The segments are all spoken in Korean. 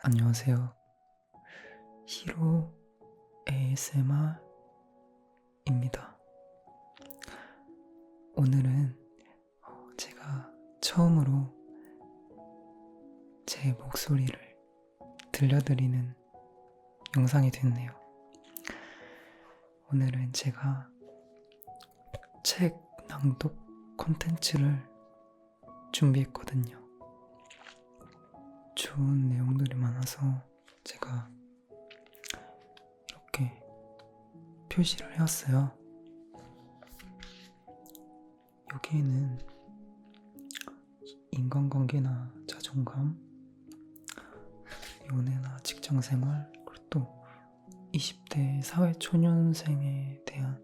안녕하세요. 히로 ASMR입니다. 오늘은 제가 처음으로 제 목소리를 들려드리는 영상이 됐네요. 오늘은 제가 책 낭독 콘텐츠를 준비했거든요. 좋은 내용들이 많아서 제가 이렇게 표시를 해왔어요. 여기에는 인간관계나 자존감, 연애나 직장생활, 그리고 또 20대 사회초년생에 대한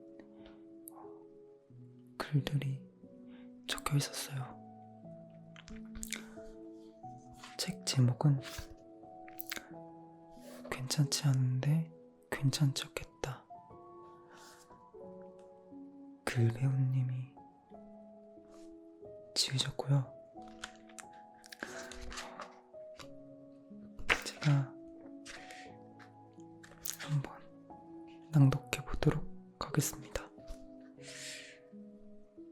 글들이 적혀 있었어요. 책 제목은 괜찮지 않은데 괜찮척했다. 글 배우님이 지으셨고요. 제가 한번 낭독해 보도록 하겠습니다.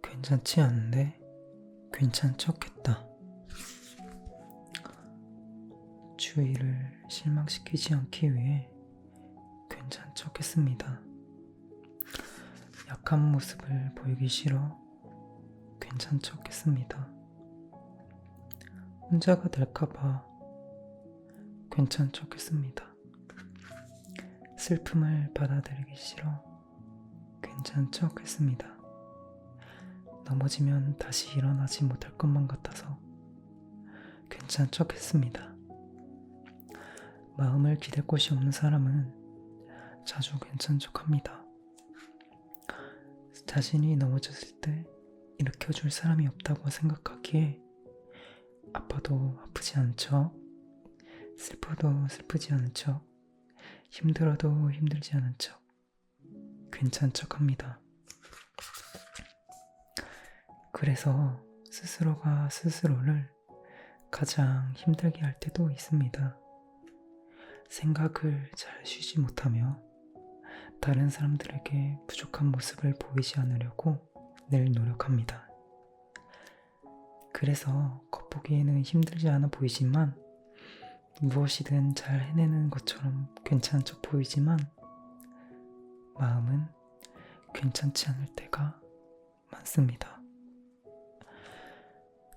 괜찮지 않은데 괜찮척했다. 주위를 실망시키지 않기 위해 괜찮척했습니다. 약한 모습을 보이기 싫어 괜찮척했습니다. 혼자가 될까봐 괜찮척했습니다. 슬픔을 받아들이기 싫어 괜찮척했습니다. 넘어지면 다시 일어나지 못할 것만 같아서 괜찮척했습니다. 마음을 기댈 곳이 없는 사람은 자주 괜찮척합니다. 자신이 넘어졌을 때 일으켜줄 사람이 없다고 생각하기에 아파도 아프지 않은 척, 슬퍼도 슬프지 않은 척, 힘들어도 힘들지 않은 척 괜찮척합니다. 그래서 스스로가 스스로를 가장 힘들게 할 때도 있습니다. 생각을 잘 쉬지 못하며 다른 사람들에게 부족한 모습을 보이지 않으려고 늘 노력합니다. 그래서 겉보기에는 힘들지 않아 보이지만 무엇이든 잘 해내는 것처럼 괜찮은 척 보이지만 마음은 괜찮지 않을 때가 많습니다.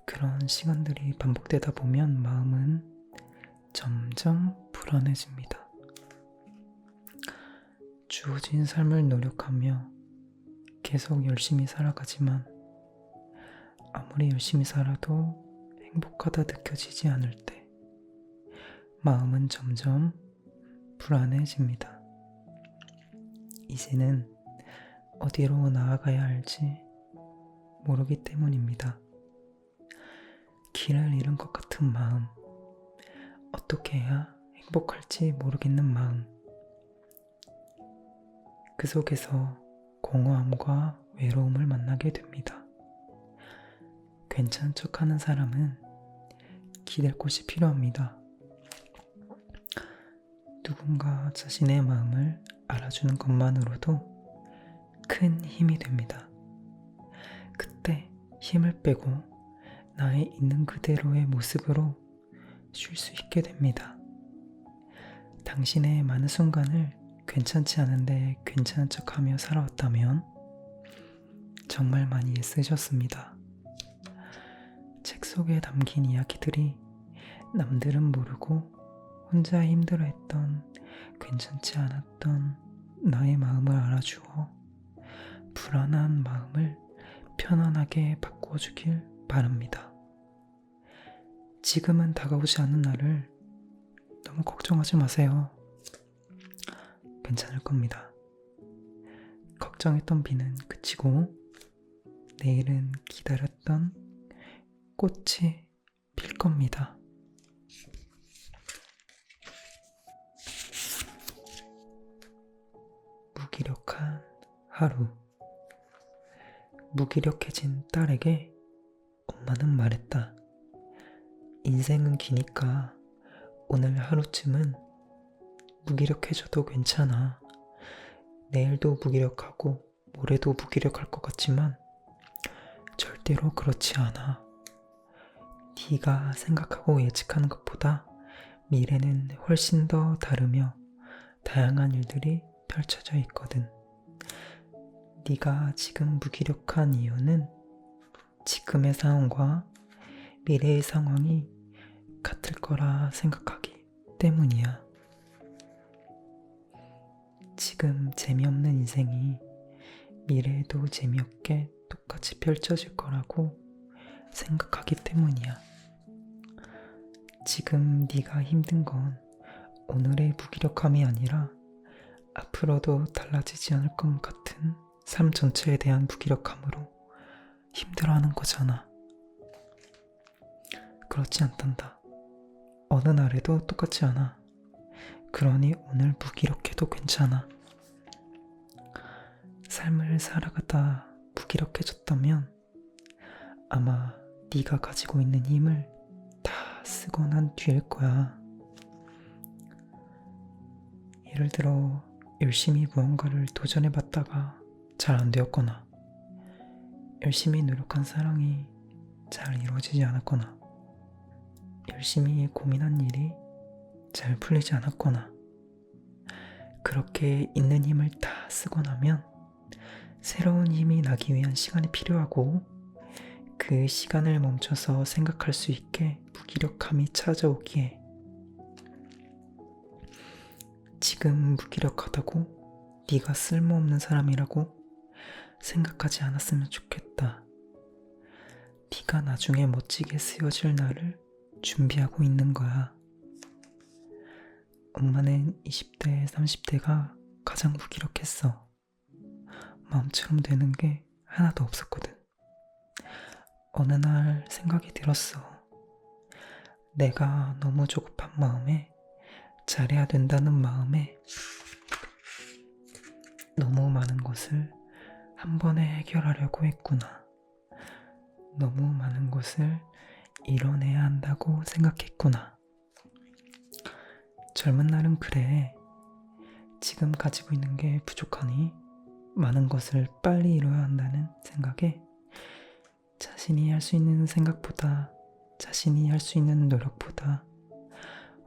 그런 시간들이 반복되다 보면 마음은 점점 불안해집니다. 주어진 삶을 노력하며 계속 열심히 살아가지만 아무리 열심히 살아도 행복하다 느껴지지 않을 때 마음은 점점 불안해집니다. 이제는 어디로 나아가야 할지 모르기 때문입니다. 길을 잃은 것 같은 마음, 어떻게 해야 행복할지 모르겠는 마음, 그 속에서 공허함과 외로움을 만나게 됩니다. 괜찮은 척하는 사람은 기댈 곳이 필요합니다. 누군가 자신의 마음을 알아주는 것만으로도 큰 힘이 됩니다. 그때 힘을 빼고 나의 있는 그대로의 모습으로 쉴 수 있게 됩니다. 당신의 많은 순간을 괜찮지 않은데 괜찮은 척하며 살아왔다면 정말 많이 애쓰셨습니다. 책 속에 담긴 이야기들이 남들은 모르고 혼자 힘들어했던 괜찮지 않았던 나의 마음을 알아주어 불안한 마음을 편안하게 바꿔주길 바랍니다. 지금은 다가오지 않는 나를 너무 걱정하지 마세요. 괜찮을 겁니다. 걱정했던 비는 그치고 내일은 기다렸던 꽃이 필 겁니다. 무기력한 하루. 무기력해진 딸에게 엄마는 말했다. 인생은 기니까 오늘 하루쯤은 무기력해져도 괜찮아. 내일도 무기력하고 모레도 무기력할 것 같지만 절대로 그렇지 않아. 네가 생각하고 예측하는 것보다 미래는 훨씬 더 다르며 다양한 일들이 펼쳐져 있거든. 네가 지금 무기력한 이유는 지금의 상황과 미래의 상황이 같을 거라 생각하기 때문이야. 지금 재미없는 인생이 미래에도 재미없게 똑같이 펼쳐질 거라고 생각하기 때문이야. 지금 네가 힘든 건 오늘의 무기력함이 아니라 앞으로도 달라지지 않을 것 같은 삶 전체에 대한 무기력함으로 힘들어하는 거잖아. 그렇지 않단다. 어느 날에도 똑같지 않아. 그러니 오늘 무기력해도 괜찮아. 삶을 살아가다 무기력해졌다면 아마 네가 가지고 있는 힘을 다 쓰고 난 뒤일 거야. 예를 들어 열심히 무언가를 도전해봤다가 잘 안 되었거나 열심히 노력한 사랑이 잘 이루어지지 않았거나 열심히 고민한 일이 잘 풀리지 않았거나 그렇게 있는 힘을 다 쓰고 나면 새로운 힘이 나기 위한 시간이 필요하고 그 시간을 멈춰서 생각할 수 있게 무기력함이 찾아오기에 지금 무기력하다고 네가 쓸모없는 사람이라고 생각하지 않았으면 좋겠다. 네가 나중에 멋지게 쓰여질 날을 준비하고 있는 거야. 엄마는 20대, 30대가 가장 무기력했어. 마음처럼 되는 게 하나도 없었거든. 어느 날 생각이 들었어. 내가 너무 조급한 마음에 잘해야 된다는 마음에 너무 많은 것을 한 번에 해결하려고 했구나. 너무 많은 것을 이뤄내야 한다고 생각했구나. 젊은 날은 그래. 지금 가지고 있는 게 부족하니 많은 것을 빨리 이뤄야 한다는 생각에 자신이 할 수 있는 생각보다 자신이 할 수 있는 노력보다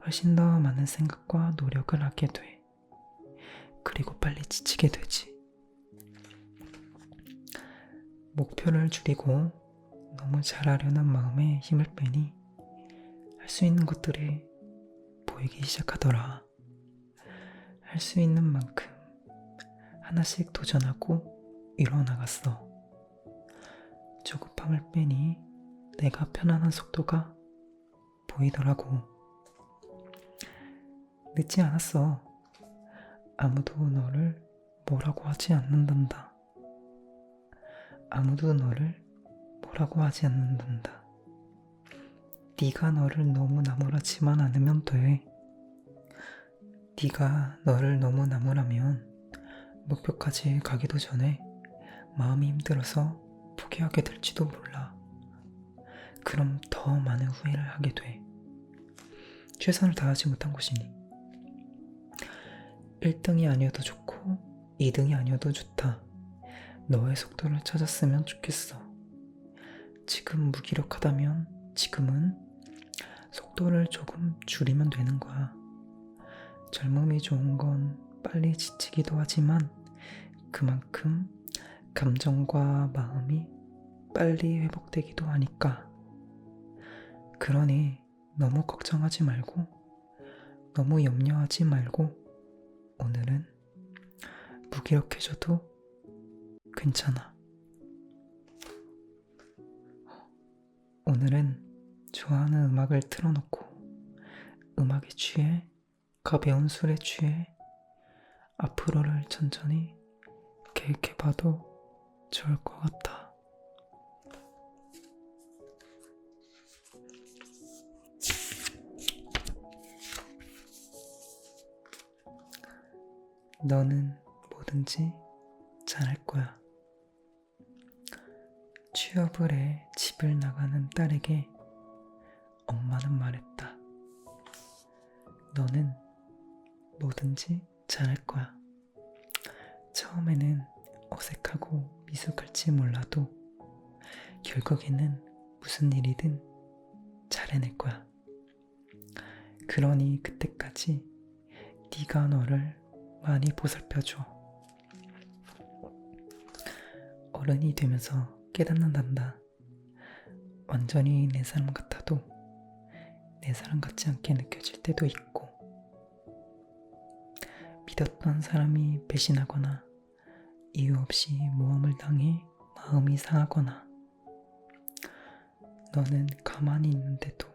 훨씬 더 많은 생각과 노력을 하게 돼. 그리고 빨리 지치게 되지. 목표를 줄이고 너무 잘하려는 마음에 힘을 빼니 할 수 있는 것들이 보이기 시작하더라. 할 수 있는 만큼 하나씩 도전하고 이뤄나갔어. 조급함을 빼니 내가 편안한 속도가 보이더라고. 늦지 않았어. 아무도 너를 뭐라고 하지 않는단다. 아무도 너를 뭐라고 하지 않는단다. 네가 너를 너무 나무라지만 않으면 돼. 네가 너를 너무 나무라면 목표까지 가기도 전에 마음이 힘들어서 포기하게 될지도 몰라. 그럼 더 많은 후회를 하게 돼. 최선을 다하지 못한 것이니. 1등이 아니어도 좋고 2등이 아니어도 좋다. 너의 속도를 찾았으면 좋겠어. 지금 무기력하다면 지금은 속도를 조금 줄이면 되는 거야. 젊음이 좋은 건 빨리 지치기도 하지만 그만큼 감정과 마음이 빨리 회복되기도 하니까. 그러니 너무 걱정하지 말고 너무 염려하지 말고 오늘은 무기력해져도 괜찮아. 오늘은 좋아하는 음악을 틀어놓고 음악에 취해 가벼운 술에 취해 앞으로를 천천히 계획해봐도 좋을 것 같아. 너는 뭐든지 잘할 거야. 취업을 해 집을 나가는 딸에게 엄마는 말했다. 너는 뭐든지 잘할 거야. 처음에는 어색하고 미숙할지 몰라도 결국에는 무슨 일이든 잘 해낼 거야. 그러니 그때까지 네가 너를 많이 보살펴줘. 어른이 되면서 깨닫는단다. 완전히 내 사람 같아도 내 사람 같지 않게 느껴질 때도 있고, 믿었던 사람이 배신하거나 이유 없이 모함을 당해 마음이 상하거나, 너는 가만히 있는데도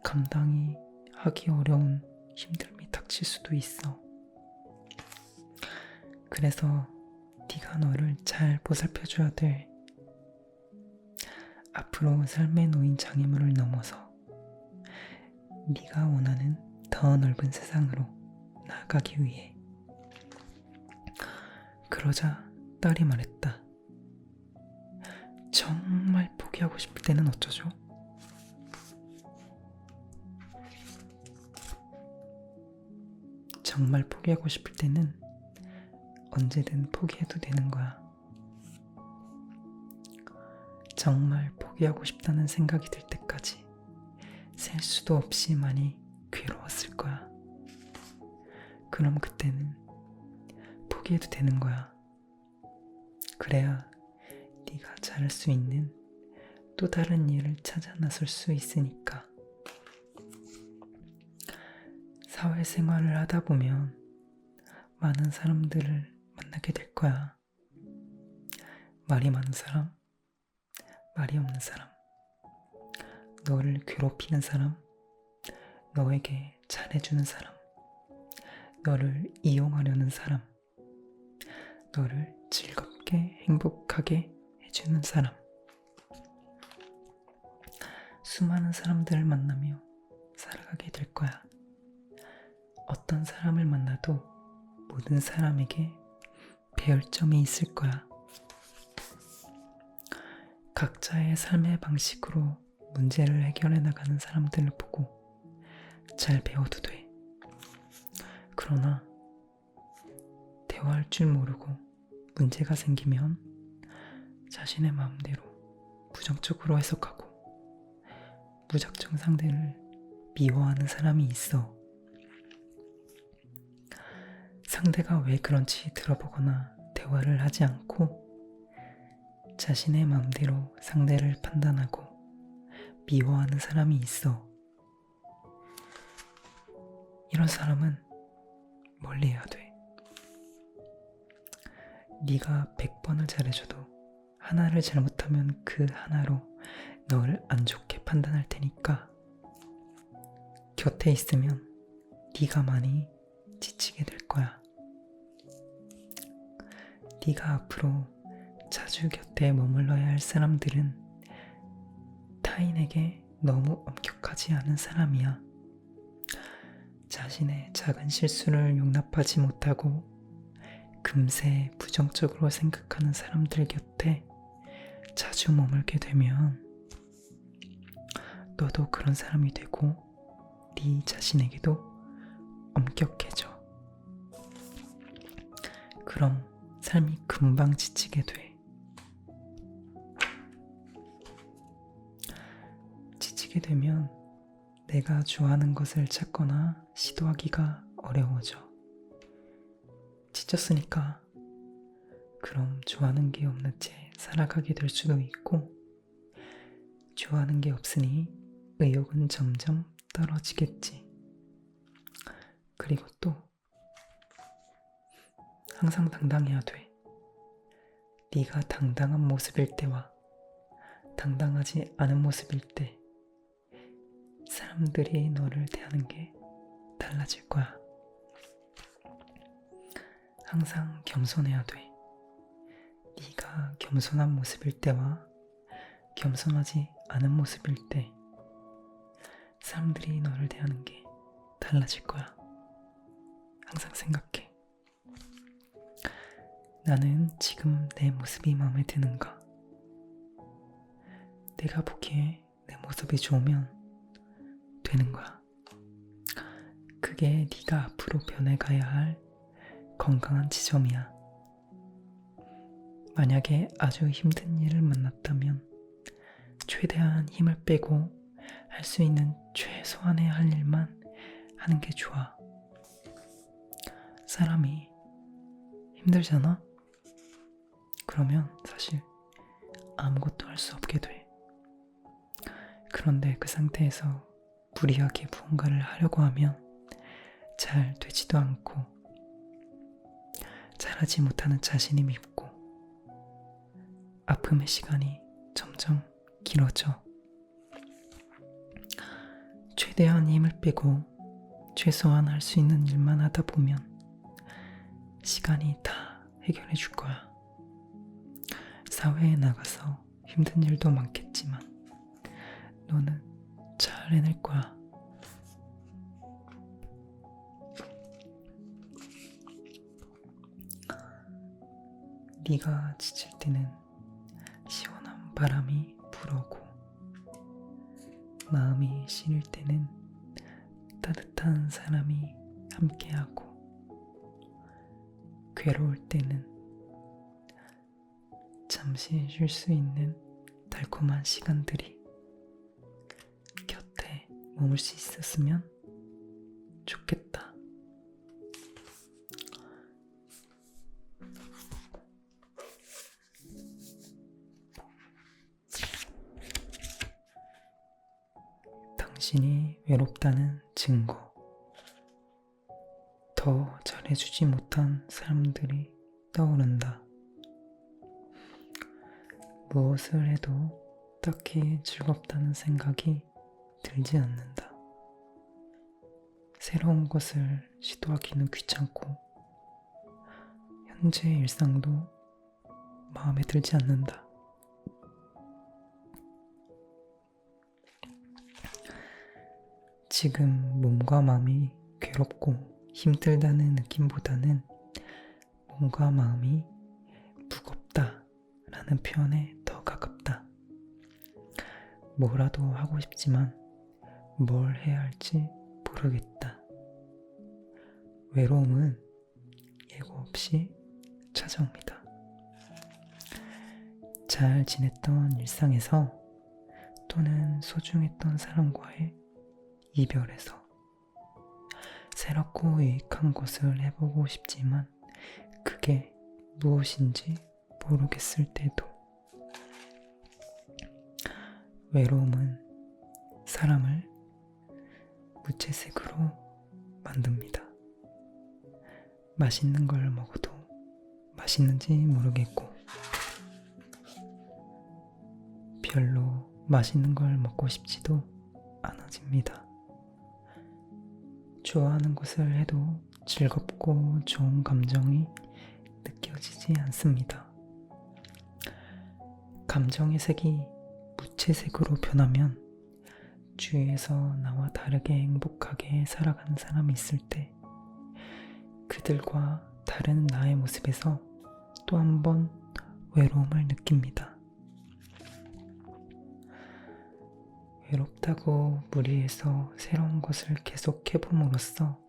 감당이 하기 어려운 힘듦이 닥칠 수도 있어. 그래서 네가 너를 잘 보살펴줘야 돼. 앞으로 삶에 놓인 장애물을 넘어서 네가 원하는 더 넓은 세상으로 나아가기 위해. 그러자 딸이 말했다. 정말 포기하고 싶을 때는 어쩌죠? 정말 포기하고 싶을 때는 언제든 포기해도 되는 거야. 정말 포기하고 싶다는 생각이 들 때까지 셀 수도 없이 많이 괴로웠을 거야. 그럼 그때는 포기해도 되는 거야. 그래야 네가 잘할 수 있는 또 다른 일을 찾아 나설 수 있으니까. 사회생활을 하다 보면 많은 사람들을 만나게 될 거야. 말이 많은 사람, 말이 없는 사람, 너를 괴롭히는 사람, 너에게 잘해주는 사람, 너를 이용하려는 사람, 너를 즐겁게 행복하게 해주는 사람. 수많은 사람들을 만나며 살아가게 될 거야. 어떤 사람을 만나도 모든 사람에게 배울 점이 있을 거야. 각자의 삶의 방식으로 문제를 해결해 나가는 사람들을 보고 잘 배워도 돼. 그러나 대화할 줄 모르고 문제가 생기면 자신의 마음대로 부정적으로 해석하고 무작정 상대를 미워하는 사람이 있어. 상대가 왜 그런지 들어보거나 대화를 하지 않고 자신의 마음대로 상대를 판단하고 미워하는 사람이 있어. 이런 사람은 멀리해야 돼. 네가 100번을 잘해줘도 하나를 잘못하면 그 하나로 너를 안 좋게 판단할 테니까 곁에 있으면 네가 많이 지치게 될 거야. 네가 앞으로 자주 곁에 머물러야 할 사람들은 타인에게 너무 엄격하지 않은 사람이야. 자신의 작은 실수를 용납하지 못하고 금세 부정적으로 생각하는 사람들 곁에 자주 머물게 되면 너도 그런 사람이 되고 네 자신에게도 엄격해져. 그럼 삶이 금방 지치게 돼. 지치게 되면 내가 좋아하는 것을 찾거나 시도하기가 어려워져. 지쳤으니까 그럼 좋아하는 게 없는 채 살아가게 될 수도 있고, 좋아하는 게 없으니 의욕은 점점 떨어지겠지. 그리고 또 항상 당당해야 돼. 네가 당당한 모습일 때와 당당하지 않은 모습일 때 사람들이 너를 대하는 게 달라질 거야. 항상 겸손해야 돼. 네가 겸손한 모습일 때와 겸손하지 않은 모습일 때 사람들이 너를 대하는 게 달라질 거야. 항상 생각해. 나는 지금 내 모습이 마음에 드는가? 내가 보기에 내 모습이 좋으면 되는 거야. 그게 네가 앞으로 변해가야 할 건강한 지점이야. 만약에 아주 힘든 일을 만났다면 최대한 힘을 빼고 할 수 있는 최소한의 할 일만 하는 게 좋아. 사람이 힘들잖아? 그러면 사실 아무것도 할 수 없게 돼. 그런데 그 상태에서 무리하게 무언가를 하려고 하면 잘 되지도 않고 잘하지 못하는 자신이 밉고 아픔의 시간이 점점 길어져. 최대한 힘을 빼고 최소한 할 수 있는 일만 하다 보면 시간이 다 해결해 줄 거야. 사회에 나가서 힘든 일도 많겠지만 너는 잘 해낼 거야. 네가 지칠 때는 시원한 바람이 불어오고 마음이 시릴 때는 따뜻한 사람이 함께하고 괴로울 때는 잠시 쉴 수 있는 달콤한 시간들이 곁에 머물 수 있었으면 좋겠다. 당신이 외롭다는 증거. 더 잘해주지 못한 사람들이 떠오른다. 무엇을 해도 딱히 즐겁다는 생각이 들지 않는다. 새로운 것을 시도하기는 귀찮고 현재 일상도 마음에 들지 않는다. 지금 몸과 마음이 괴롭고 힘들다는 느낌보다는 몸과 마음이 무겁다 라는 표현에 더 가깝다. 뭐라도 하고 싶지만 뭘 해야 할지 모르겠다. 외로움은 예고 없이 찾아옵니다. 잘 지냈던 일상에서 또는 소중했던 사람과의 이별에서 새롭고 유익한 것을 해보고 싶지만 그게 무엇인지 모르겠을 때도 외로움은 사람을 무채색으로 만듭니다. 맛있는 걸 먹어도 맛있는지 모르겠고 별로 맛있는 걸 먹고 싶지도 않아집니다. 좋아하는 것을 해도 즐겁고 좋은 감정이 느껴지지 않습니다. 감정의 색이 무채색으로 변하면 주위에서 나와 다르게 행복하게 살아가는 사람이 있을 때 그들과 다른 나의 모습에서 또 한 번 외로움을 느낍니다. 외롭다고 무리해서 새로운 것을 계속 해봄으로써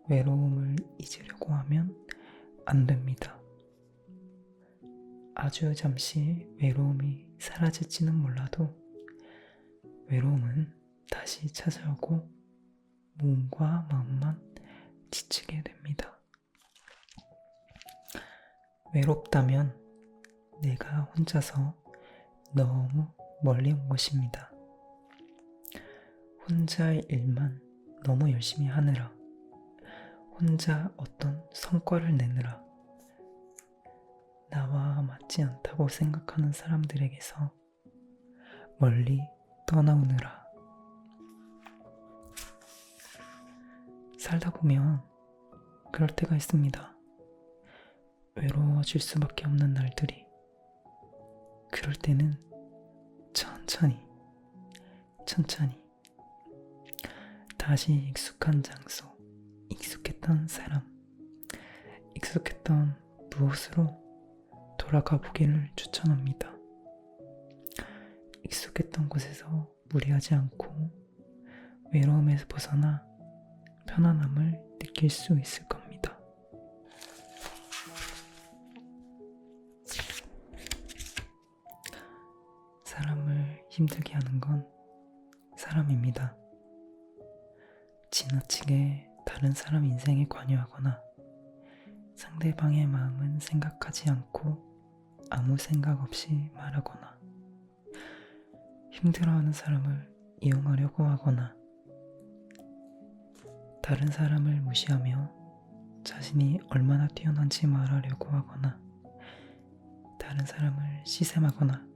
외로움을 잊으려고 하면 안 됩니다. 아주 잠시 외로움이 사라질지는 몰라도 외로움은 다시 찾아오고 몸과 마음만 지치게 됩니다. 외롭다면 내가 혼자서 너무 멀리 온 것입니다. 혼자의 일만 너무 열심히 하느라, 혼자 어떤 성과를 내느라, 나와 맞지 않다고 생각하는 사람들에게서 멀리 떠나오느라. 살다 보면 그럴 때가 있습니다. 외로워질 수밖에 없는 날들이. 그럴 때는 천천히 다시 익숙한 장소, 익숙했던 사람, 익숙했던 무엇으로 돌아가 보기를 추천합니다. 익숙했던 곳에서 무리하지 않고 외로움에서 벗어나 편안함을 느낄 수 있을 겁니다. 사람을 힘들게 하는 건 사람입니다. 지나치게 다른 사람 인생에 관여하거나 상대방의 마음은 생각하지 않고 아무 생각 없이 말하거나 힘들어하는 사람을 이용하려고 하거나 다른 사람을 무시하며 자신이 얼마나 뛰어난지 말하려고 하거나 다른 사람을 시샘하거나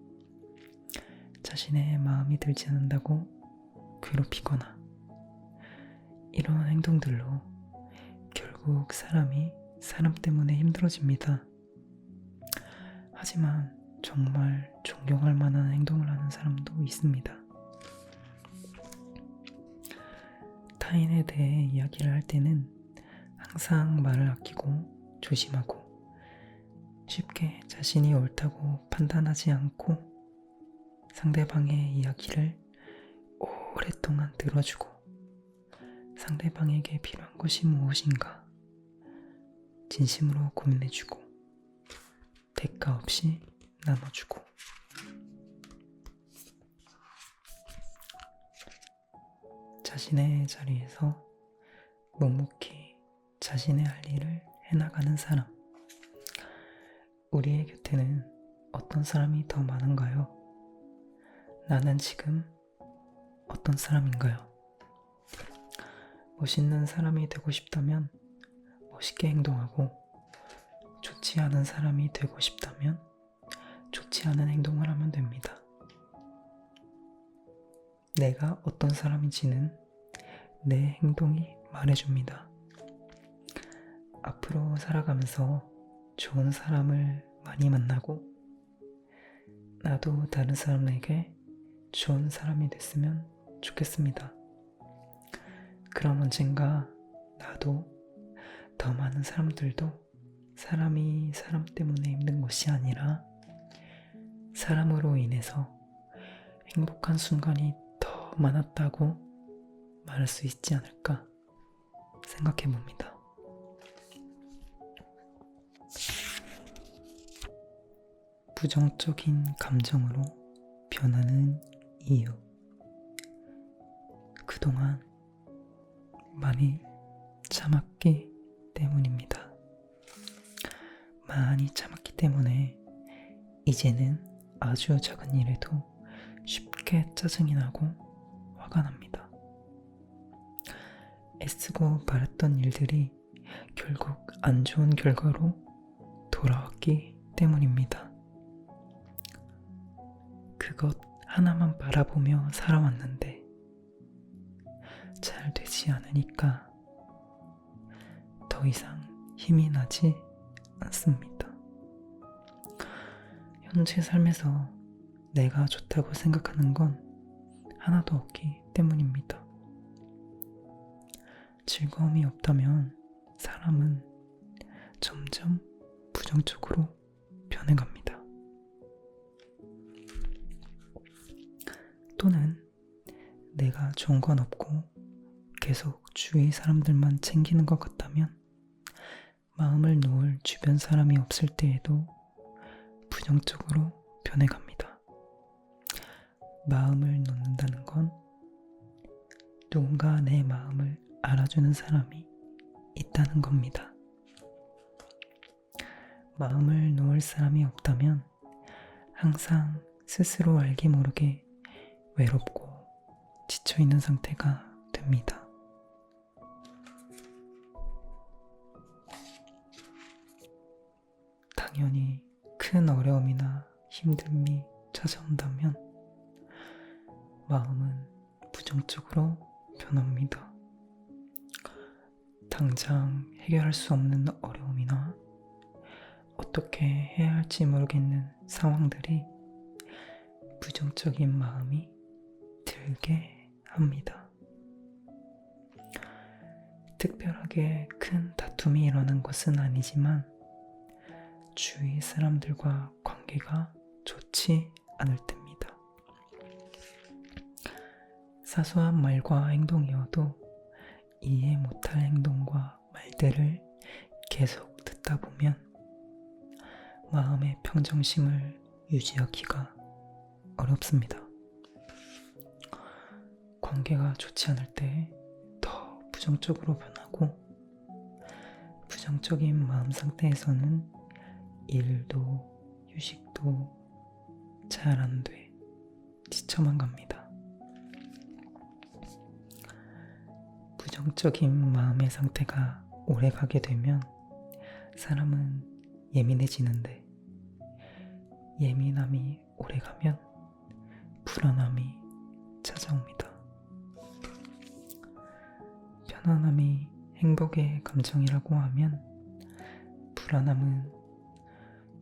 자신의 마음이 들지 않는다고 괴롭히거나 이런 행동들로 결국 사람이 사람 때문에 힘들어집니다. 하지만 정말 존경할 만한 행동을 하는 사람도 있습니다. 타인에 대해 이야기를 할 때는 항상 말을 아끼고 조심하고 쉽게 자신이 옳다고 판단하지 않고 상대방의 이야기를 오랫동안 들어주고 상대방에게 필요한 것이 무엇인가 진심으로 고민해주고 대가 없이 나눠주고 자신의 자리에서 묵묵히 자신의 할 일을 해나가는 사람. 우리의 곁에는 어떤 사람이 더 많은가요? 나는 지금 어떤 사람인가요? 멋있는 사람이 되고 싶다면 멋있게 행동하고 좋지 않은 사람이 되고 싶다면 좋지 않은 행동을 하면 됩니다. 내가 어떤 사람인지는 내 행동이 말해줍니다. 앞으로 살아가면서 좋은 사람을 많이 만나고 나도 다른 사람에게 좋은 사람이 됐으면 좋겠습니다. 그럼 언젠가 나도 더 많은 사람들도 사람이 사람 때문에 힘든 것이 아니라 사람으로 인해서 행복한 순간이 더 많았다고 말할 수 있지 않을까 생각해 봅니다. 부정적인 감정으로 변하는 이유. 그동안 많이 참았기 때문입니다. 많이 참았기 때문에 이제는 아주 작은 일에도 쉽게 짜증이 나고 화가 납니다. 애쓰고 바랐던 일들이 결국 안 좋은 결과로 돌아왔기 때문입니다. 그것 하나만 바라보며 살아왔는데 잘 되지 않으니까 더 이상 힘이 나지 않습니다. 현재 삶에서 내가 좋다고 생각하는 건 하나도 없기 때문입니다. 즐거움이 없다면 사람은 점점 부정적으로 변해갑니다. 또는 내가 좋은 건 없고 계속 주위 사람들만 챙기는 것 같다면 마음을 놓을 주변 사람이 없을 때에도 부정적으로 변해갑니다. 마음을 놓는다는 건 누군가 내 마음을 알아주는 사람이 있다는 겁니다. 마음을 놓을 사람이 없다면 항상 스스로 알게 모르게 외롭고 지쳐있는 상태가 됩니다. 당연히 큰 어려움이나 힘듦이 찾아온다면 마음은 부정적으로 변합니다. 당장 해결할 수 없는 어려움이나 어떻게 해야 할지 모르겠는 상황들이 부정적인 마음이 들게 합니다. 특별하게 큰 다툼이 일어난 것은 아니지만 주위 사람들과 관계가 좋지 않을 때입니다. 사소한 말과 행동이어도 이해 못할 행동과 말들을 계속 듣다 보면 마음의 평정심을 유지하기가 어렵습니다. 관계가 좋지 않을 때 더 부정적으로 변하고, 부정적인 마음 상태에서는 일도 휴식도 잘 안 돼 지쳐만 갑니다. 부정적인 마음의 상태가 오래 가게 되면 사람은 예민해지는데, 예민함이 오래 가면 불안함이 찾아옵니다. 편안함이 행복의 감정이라고 하면 불안함은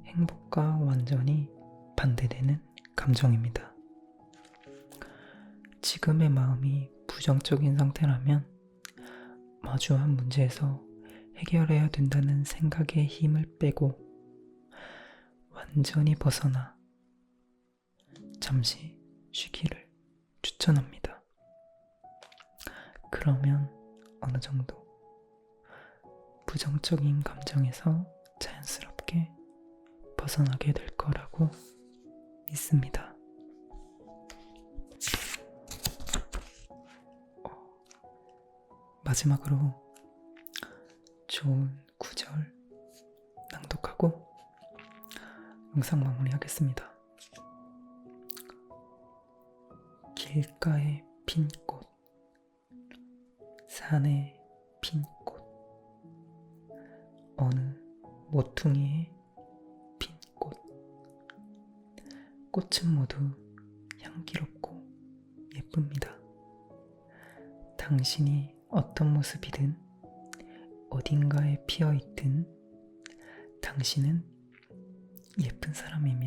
행복과 완전히 반대되는 감정입니다. 지금의 마음이 부정적인 상태라면 마주한 문제에서 해결해야 된다는 생각에 힘을 빼고 완전히 벗어나 잠시 쉬기를 추천합니다. 그러면 어느 정도 부정적인 감정에서 자연스럽게 벗어나게 될 거라고 믿습니다. 마지막으로 좋은 구절 낭독하고 영상 마무리하겠습니다. 길가에 핀 꽃, 산에 핀 꽃, 어느 모퉁이에 핀 꽃. 꽃은 모두 향기롭고 예쁩니다. 당신이 어떤 모습이든 어딘가에 피어있든 당신은 예쁜 사람입니다.